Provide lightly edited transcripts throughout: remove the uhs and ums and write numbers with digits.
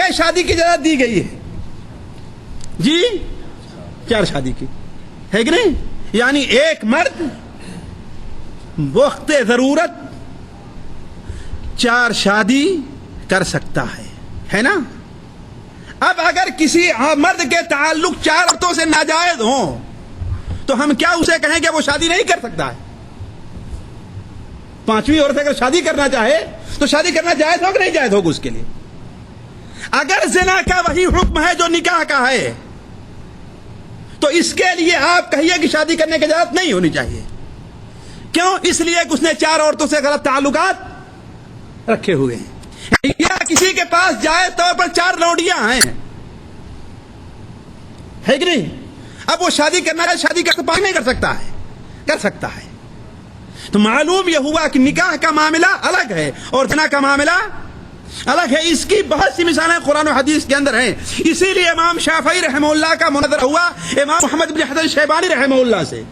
کہ شادی کی اجازت دی گئی ہے؟ جی 4 شادی کی ہے کہ نہیں؟ یعنی ایک مرد وقت ضرورت 4 شادی کر سکتا ہے نا؟ اب اگر کسی مرد کے تعلق 4 عورتوں سے ناجائز ہوں تو ہم کیا اسے کہیں کہ وہ شادی نہیں کر سکتا ہے؟ 5ویں عورت اگر شادی کرنا چاہے تو شادی کرنا جائز ہو کہ نہیں جائز ہوگا اس کے لیے؟ اگر زنا کا وہی حکم ہے جو نکاح کا ہے تو اس کے لیے آپ کہیے کہ شادی کرنے کی اجازت نہیں ہونی چاہیے. کیوں؟ اس لیے کہ اس نے 4 عورتوں سے غلط تعلقات رکھے ہوئے ہیں، یا کسی کے پاس جائز طور پر 4 لونڈیاں ہیں، ہے کہ نہیں؟ اب وہ شادی کرنا ہے، شادی کا نہیں کر سکتا ہے؟ کر سکتا ہے. تو معلوم یہ ہوا کہ نکاح کا معاملہ الگ ہے اور زنا کا معاملہ الگ ہے. اس کی بہت سی مثالیں قرآن و حدیث کے اندر ہیں. اسی لیے امام شافعی رحمہ اللہ کا مناظرہ ہوا امام محمد بن حسن شیبانی رحمہ اللہ سے.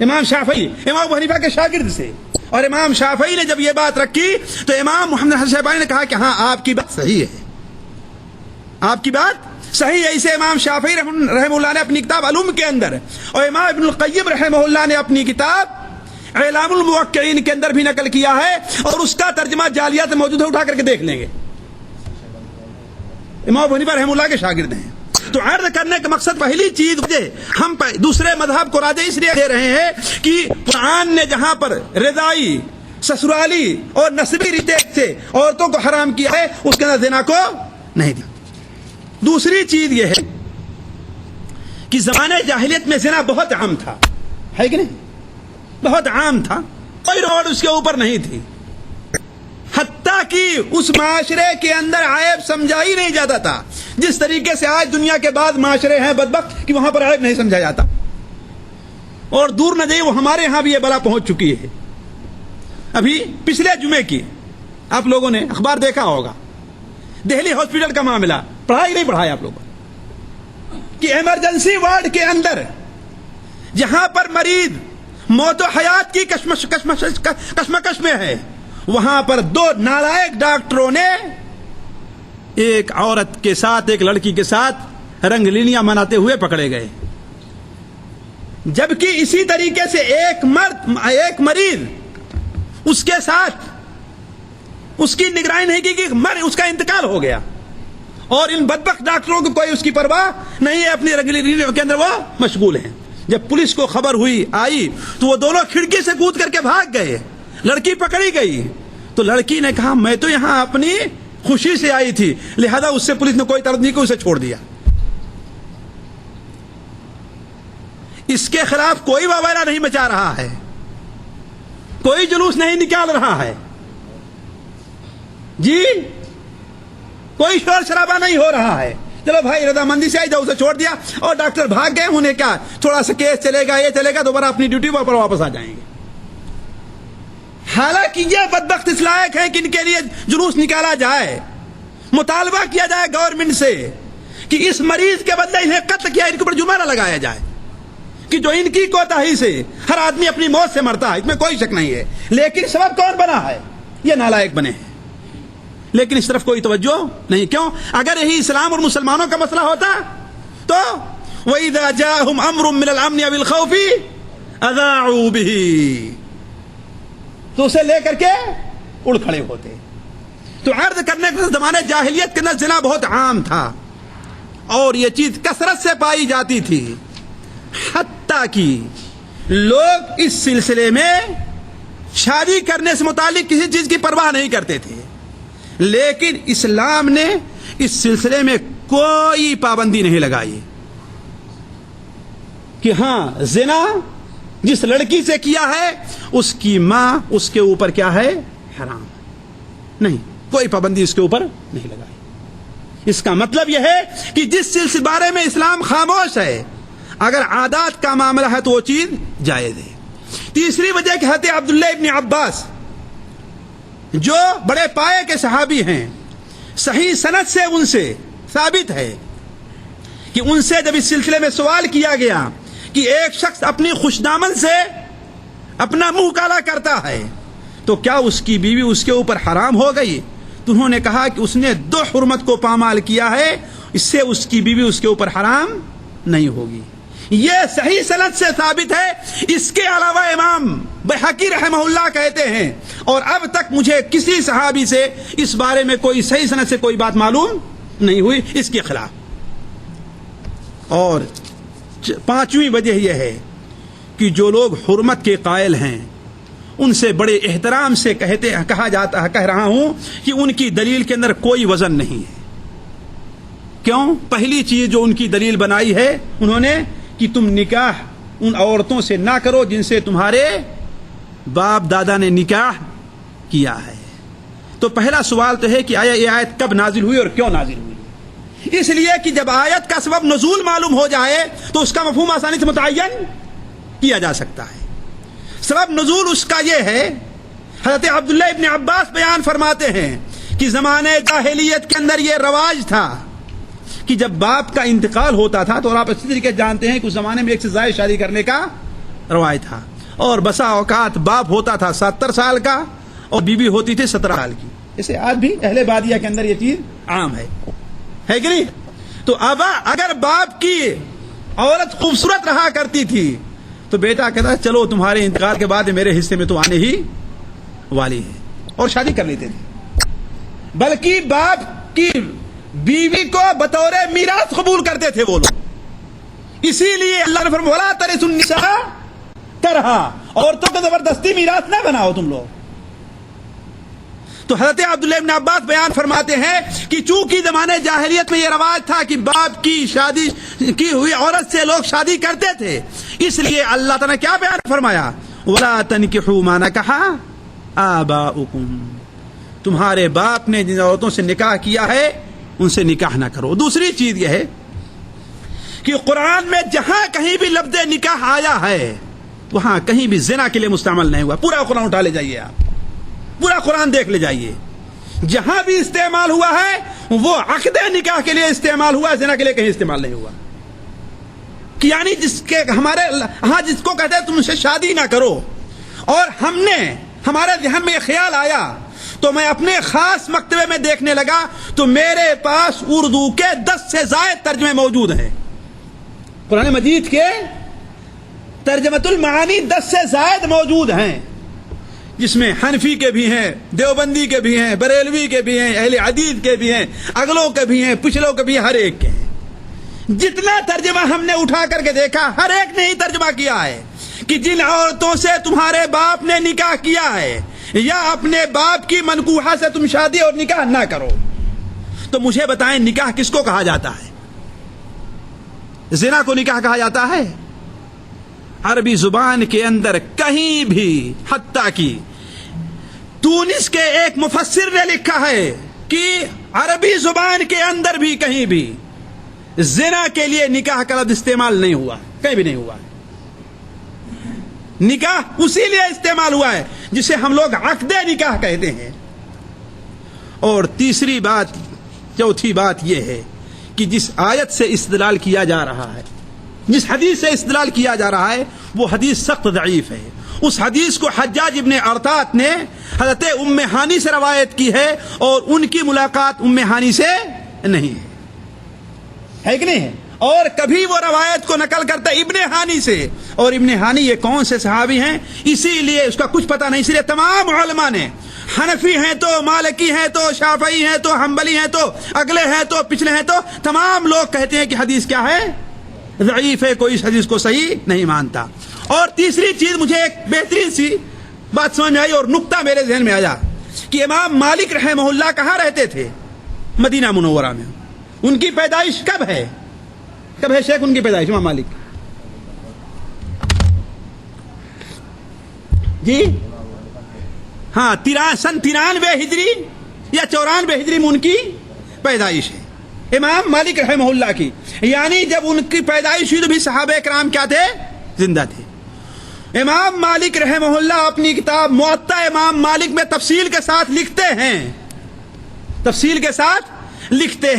امام شافعی امام ابو حنیفہ کے شاگرد سے، اور امام شافعی نے جب یہ بات رکھی تو امام محمد حسن شیبانی نے کہا کہ ہاں آپ کی بات صحیح ہے، آپ کی بات صحیح ہے. اسے امام شافعی رحمہ اللہ نے اپنی کتاب علوم کے اندر، اور امام ابن القیم رحمہ اللہ نے اپنی کتاب اعلام الموقعین کے اندر بھی نقل کیا ہے، اور اس کا ترجمہ جالیات موجود ہے، اٹھا کر کے دیکھ لیں گے. امام ابو حنیفہ رحمہ اللہ کے شاگرد ہیں. تو عرض کرنے کا مقصد پہلی چیز ہم دوسرے مذہب کو راجع اس لیے دے رہے ہیں کہ قرآن نے جہاں پر رضائی، سسرالی اور نسبی رشتے سے عورتوں کو حرام کیا ہے اس کے اندر زنا کو نہیں دیا. دوسری چیز یہ ہے کہ زمانے جاہلیت میں زنا بہت عام تھا، ہے کہ نہیں؟ بہت عام تھا، کوئی روڈ اس کے اوپر نہیں تھی، حتیٰ کہ اس معاشرے کے اندر عیب سمجھا ہی نہیں جاتا تھا جس طریقے سے آج دنیا کے بعد معاشرے ہیں بدبخت کہ وہاں پر عیب نہیں سمجھا جاتا. اور دور نہ جائیے، وہ ہمارے یہاں بھی یہ بلا پہنچ چکی ہے. ابھی پچھلے جمعے کی آپ لوگوں نے اخبار دیکھا ہوگا، دہلی ہاسپٹل کا معاملہ پڑھا ہی نہیں پڑھایا آپ لوگوں کہ ایمرجنسی وارڈ کے اندر جہاں پر مریض موت و حیات کی کشمکش میں ہے، وہاں پر 2 نالائق ڈاکٹروں نے ایک عورت کے ساتھ، ایک لڑکی کے ساتھ رنگ لینیاں مناتے ہوئے پکڑے گئے. جبکہ اسی طریقے سے ایک مریض اس کے ساتھ اس کی نگرانی نہیں کی کہ اس کا انتقال ہو گیا، اور ان بدبخت ڈاکٹروں کو کوئی اس کی پرواہ نہیں ہے، اپنی رنگ لینیوں کے اندر وہ مشغول ہیں. جب پولیس کو خبر آئی تو وہ دونوں کھڑکی سے کود کر کے بھاگ گئے. لڑکی پکڑی گئی تو لڑکی نے کہا میں تو یہاں اپنی خوشی سے آئی تھی، لہذا اس سے پولیس نے کوئی طرد نہیں کی، اسے چھوڑ دیا. اس کے خلاف کوئی واویلا نہیں مچا رہا ہے، کوئی جلوس نہیں نکال رہا ہے، جی کوئی شور شرابہ نہیں ہو رہا ہے. چلو بھائی رضامندی سے آئی جاؤ، اسے چھوڑ دیا، اور ڈاکٹر بھاگ گئے. انہیں کیا تھوڑا سا کیس چلے گا، یہ چلے گا، دوبارہ اپنی ڈیوٹی پر واپس آ جائیں گے. حالانکہ یہ بدبخت اس لائق ہے کہ ان کے لیے جلوس نکالا جائے، مطالبہ کیا جائے گورنمنٹ سے کہ اس مریض کے بدلے انہیں قتل کیا، ان کے اوپر جرمانہ لگایا جائے، کہ جو ان کی کوتاہی سے ہر آدمی اپنی موت سے مرتا ہے، اس میں کوئی شک نہیں ہے. لیکن سبب کون بنا ہے؟ یہ نالائق بنے ہیں. لیکن اس طرف کوئی توجہ نہیں. کیوں؟ اگر یہی اسلام اور مسلمانوں کا مسئلہ ہوتا تو وَإِذَا جَاءَهُمْ أَمْرٌ مِّنَ الْأَمْنِ أَوِ الْخَوْفِ أَذَاعُوا بِهِ، تو اسے لے کر کے اڑ کھڑے ہوتے. تو عرض کرنے کے زمانے جاہلیت کے اندر زنا بہت عام تھا، اور یہ چیز کثرت سے پائی جاتی تھی، حتیٰ کہ لوگ اس سلسلے میں شادی کرنے سے متعلق کسی چیز کی پرواہ نہیں کرتے تھے. لیکن اسلام نے اس سلسلے میں کوئی پابندی نہیں لگائی کہ ہاں زنا جس لڑکی سے کیا ہے اس کی ماں اس کے اوپر کیا ہے؟ حرام. نہیں، کوئی پابندی اس کے اوپر نہیں لگائی. اس کا مطلب یہ ہے کہ جس سلسلے بارے میں اسلام خاموش ہے، اگر عادات کا معاملہ ہے تو وہ چیز جائز ہے. تیسری وجہ کہ حضرت عبداللہ ابن عباس جو بڑے پائے کے صحابی ہیں، صحیح سند سے ان سے ثابت ہے کہ ان سے جب اس سلسلے میں سوال کیا گیا کہ ایک شخص اپنی خوش دامن سے اپنا منہ کالا کرتا ہے تو کیا اس کی بیوی اس کے اوپر حرام ہو گئی؟ تو انہوں نے کہا کہ اس نے 2 حرمت کو پامال کیا ہے، اس سے اس کی بیوی اس کے اوپر حرام نہیں ہوگی. یہ صحیح سند سے ثابت ہے. اس کے علاوہ امام بحقی رحمہ اللہ کہتے ہیں، اور اب تک مجھے کسی صحابی سے اس بارے میں کوئی صحیح سند سے کوئی بات معلوم نہیں ہوئی اس کے خلاف. اور 5ویں وجہ یہ ہے کہ جو لوگ حرمت کے قائل ہیں ان سے بڑے احترام سے کہہ رہا ہوں کہ ان کی دلیل کے اندر کوئی وزن نہیں ہے. کیوں؟ پہلی چیز جو ان کی دلیل بنائی ہے انہوں نے کہ تم نکاح ان عورتوں سے نہ کرو جن سے تمہارے باپ دادا نے نکاح کیا ہے. تو پہلا سوال تو ہے کہ آیا یہ آیت کب نازل ہوئی اور کیوں نازل ہوئی؟ اس لیے کہ جب آیت کا سبب نزول معلوم ہو جائے تو اس کا مفہوم آسانی سے متعین کیا جا سکتا ہے. سبب نزول اس کا یہ ہے، حضرت عبداللہ ابن عباس بیان فرماتے ہیں کہ زمانے جاہلیت کے اندر یہ رواج تھا کہ جب باپ کا انتقال ہوتا تھا تو آپ اچھی طریقے جانتے ہیں کہ اس زمانے میں 1 سے زائد شادی کرنے کا رواج تھا، اور بسا اوقات باپ ہوتا تھا 70 سال کا اور بیوی ہوتی تھی 17 سال کی. جیسے آج بھی اہل بادیہ کے اندر یہ چیز عام ہے کہ نہیں؟ تو اب اگر باپ کی عورت خوبصورت رہا کرتی تھی تو بیٹا کہتا چلو تمہارے انتقال کے بعد میرے حصے میں تو آنے ہی والی ہے، اور شادی کر لیتے تھے. بلکہ باپ کی بیوی کو بطور میراث قبول کرتے تھے وہ لوگ. اسی لیے اللہ نے فرمایا وَلَا تَرِثُ النِّسَاءَ كَرْهًا، عورتوں کو زبردستی میراث نہ بناؤ تم لوگ. تو حضرت عبداللہ ابن عباس بیان فرماتے ہیں کہ چونکہ زمانے جاہلیت میں یہ رواج تھا کہ باپ کی شادی کی ہوئی عورت سے لوگ شادی کرتے تھے، اس لیے اللہ تعالیٰ نے کیا بیان فرمایا؟ وَلَا تَنْكِحُوا مَا نَكَحَ آبَاؤُكُمْ، تمہارے باپ نے جن عورتوں سے نکاح کیا ہے ان سے نکاح نہ کرو. دوسری چیز یہ ہے کہ قرآن میں جہاں کہیں بھی لفظ نکاح آیا ہے وہاں کہیں بھی زنا کے لیے مستعمل نہیں ہوا. پورا قرآن اٹھا لے جائیے، آپ پورا قرآن دیکھ لے جائیے، جہاں بھی استعمال ہوا ہے وہ عقد نکاح کے لیے استعمال ہوا، زنا کے لیے کہیں استعمال نہیں ہوا. کہ یعنی جس کے جس کو کہتے ہیں تم سے شادی نہ کرو، اور ہمارے ذہن میں یہ خیال آیا تو میں اپنے خاص مکتبے میں دیکھنے لگا تو میرے پاس اردو کے 10 سے زائد ترجمے موجود ہیں. قرآن مجید کے ترجمۃ المعانی 10 سے زائد موجود ہیں، جس میں حنفی کے بھی ہیں، دیوبندی کے بھی ہیں، بریلوی کے بھی ہیں، اہل حدیث کے بھی ہیں، اگلوں کے بھی ہیں، پچھلوں کے بھی ہیں، ہر ایک کے ہیں. جتنا ترجمہ ہم نے اٹھا کر کے دیکھا ہر ایک نے ہی ترجمہ کیا ہے کہ جن عورتوں سے تمہارے باپ نے نکاح کیا ہے یا اپنے باپ کی منکوحہ سے تم شادی اور نکاح نہ کرو. تو مجھے بتائیں نکاح کس کو کہا جاتا ہے؟ زنا کو نکاح کہا جاتا ہے؟ عربی زبان کے اندر کہیں بھی، حتیٰ کہ تونس کے ایک مفسر نے لکھا ہے کہ عربی زبان کے اندر بھی کہیں بھی زنا کے لیے نکاح کا لفظ استعمال نہیں ہوا، کہیں بھی نہیں ہوا. نکاح اسی لیے استعمال ہوا ہے جسے ہم لوگ عقد نکاح کہتے ہیں. اور تیسری بات، چوتھی بات یہ ہے کہ جس آیت سے استدلال کیا جا رہا ہے، جس حدیث سے استدلال کیا جا رہا ہے وہ حدیث سخت ضعیف ہے. اس حدیث کو حجاج ابن ارطاط نے حضرت ام ہانی سے روایت کی ہے، اور ان کی ملاقات ام ہانی سے نہیں ہے کہ نہیں ہے. اور کبھی وہ روایت کو نقل کرتا ہے ابن ہانی سے، اور ابن ہانی یہ کون سے صحابی ہیں اسی لیے اس کا کچھ پتہ نہیں. اسی لیے تمام علماء نے، حنفی ہیں تو مالکی ہیں تو شافعی ہیں تو حنبلی ہیں تو اگلے ہیں تو پچھلے ہیں، تو تمام لوگ کہتے ہیں کہ حدیث کیا ہے؟ ضعیف ہے، کوئی اس حدیث کو صحیح نہیں مانتا. اور تیسری چیز مجھے ایک بہترین سی بات سمجھ میں آئی اور نقطہ میرے ذہن میں آیا کہ امام مالک رحمہ اللہ کہاں رہتے تھے؟ مدینہ منورہ میں. ان کی پیدائش کب ہے؟ کب ہے شیخ ان کی پیدائش امام مالک؟ جی ہاں، سن 93 ہجری یا 94 ہجری میں ان کی پیدائش ہے امام مالک رحمہ اللہ کی. یعنی جب ان کی پیدائش ہوئی تو بھی صحابہ کرام کیا تھے؟ زندہ تھے. امام مالک رحمہ اللہ اپنی کتاب موطا امام مالک میں تفصیل کے ساتھ لکھتے ہیں